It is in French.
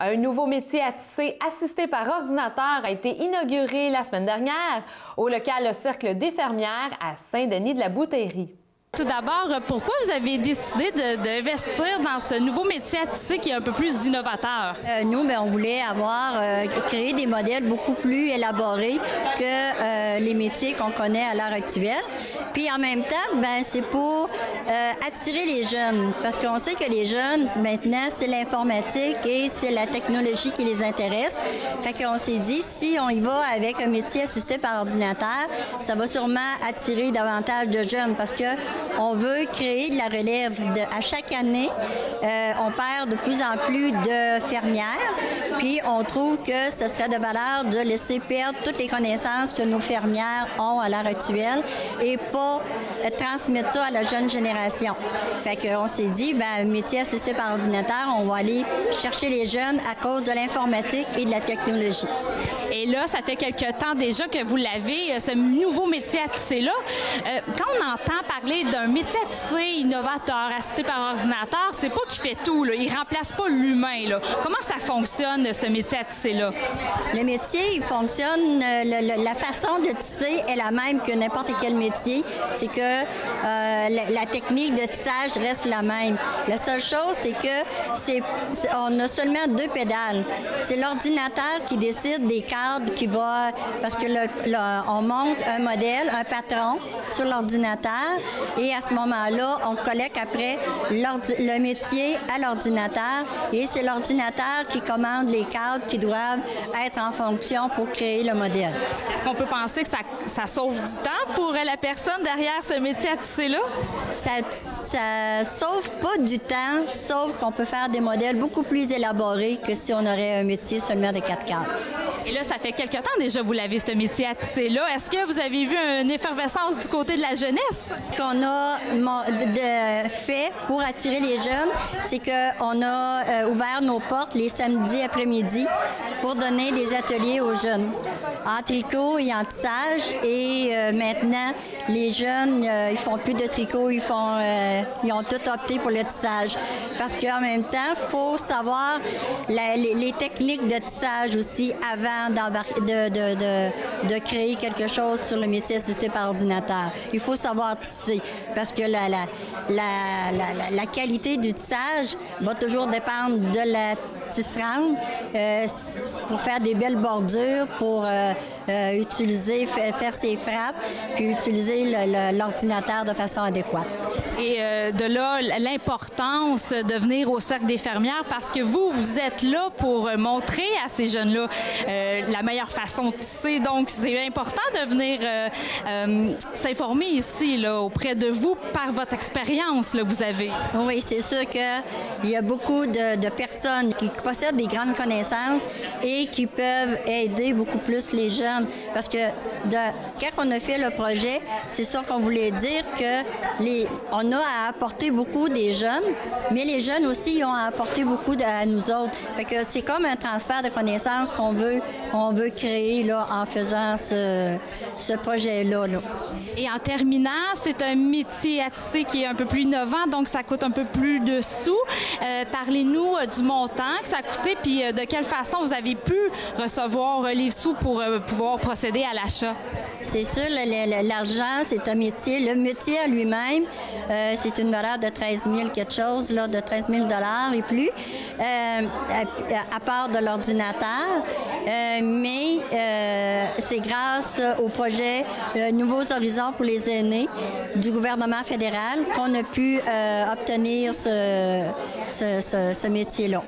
Un nouveau métier à tisser assisté par ordinateur a été inauguré la semaine dernière au local Cercle des Fermières à Saint-Denis-de-la-Bouteillerie. Tout d'abord, pourquoi vous avez décidé d'investir dans ce nouveau métier à tisser qui est un peu plus innovateur? Nous, on voulait créer des modèles beaucoup plus élaborés que les métiers qu'on connaît à l'heure actuelle. Puis en même temps, c'est pour attirer les jeunes, parce qu'on sait que les jeunes, maintenant, c'est l'informatique et c'est la technologie qui les intéresse. Fait qu'on s'est dit, si on y va avec un métier assisté par ordinateur, ça va sûrement attirer davantage de jeunes, parce que on veut créer de la relève. À chaque année, on perd de plus en plus de fermières, puis on trouve que ce serait de valeur de laisser perdre toutes les connaissances que nos fermières ont à l'heure actuelle et pas transmettre ça à la jeune génération. Fait qu'on s'est dit, métier assisté par ordinateur, on va aller chercher les jeunes à cause de l'informatique et de la technologie. Et là, ça fait quelque temps déjà que vous l'avez, ce nouveau métier à tisser-là. Quand on entend parler d'un métier à tisser innovateur, assisté par ordinateur, c'est pas qu'il fait tout, là. Il remplace pas l'humain, là. Comment ça fonctionne, ce métier à tisser-là? Le métier, il fonctionne, la façon de tisser est la même que n'importe quel métier. C'est que la technique de tissage reste la même. La seule chose, c'est que on a seulement 2 pédales. C'est l'ordinateur qui décide des cadres qui va... Parce que on monte un modèle, un patron sur l'ordinateur et à ce moment-là, on collecte après le métier à l'ordinateur et c'est l'ordinateur qui commande les cadres qui doivent être en fonction pour créer le modèle. Est-ce qu'on peut penser que ça sauve du temps pour la personne derrière ce métier à tisser-là? Ça sauve pas du temps, sauf qu'on peut faire des modèles beaucoup plus élaborés que si on aurait un métier seulement de 4 cadres. Et là, ça fait quelque temps déjà que vous l'avez, ce métier à tisser-là. Est-ce que vous avez vu une effervescence du côté de la jeunesse? Ce qu'on a fait pour attirer les jeunes, c'est qu'on a ouvert nos portes les samedis après-midi pour donner des ateliers aux jeunes en tricot et en tissage. Et maintenant, les jeunes, ils font plus de tricot, ils ont tout opté pour le tissage. Parce qu'en même temps, il faut savoir les techniques de tissage aussi avant de créer quelque chose sur le métier assisté par ordinateur. Il faut savoir tisser parce que la qualité du tissage va toujours dépendre de la tisserande pour faire des belles bordures, pour faire ses frappes, puis utiliser l'ordinateur de façon adéquate. Et de là, l'importance de venir au Cercle des Fermières parce que vous êtes là pour montrer à ces jeunes-là la meilleure façon de tisser. Donc, c'est important de venir s'informer ici, là, auprès de vous, par votre expérience que vous avez. Oui, c'est sûr qu'il y a beaucoup de personnes qui possèdent des grandes connaissances et qui peuvent aider beaucoup plus les jeunes. Parce que quand on a fait le projet, c'est sûr qu'on voulait dire que on a à apporter beaucoup des jeunes, mais les jeunes aussi ont à apporter beaucoup à nous autres. Fait que c'est comme un transfert de connaissances qu'on veut créer là, en faisant ce projet-là. Là. Et en terminant, c'est un métier à tisser qui est un peu plus innovant, donc ça coûte un peu plus de sous. Parlez-nous du montant que ça a coûté, puis de quelle façon vous avez pu recevoir les sous pour pouvoir procéder à l'achat. C'est sûr, l'argent, c'est un métier. Le métier à lui-même, c'est une valeur de 13 000 quelque chose, là, de 13 000 $ et plus, à part de l'ordinateur. Mais c'est grâce au projet Nouveaux Horizons pour les aînés du gouvernement fédéral qu'on a pu obtenir ce métier-là.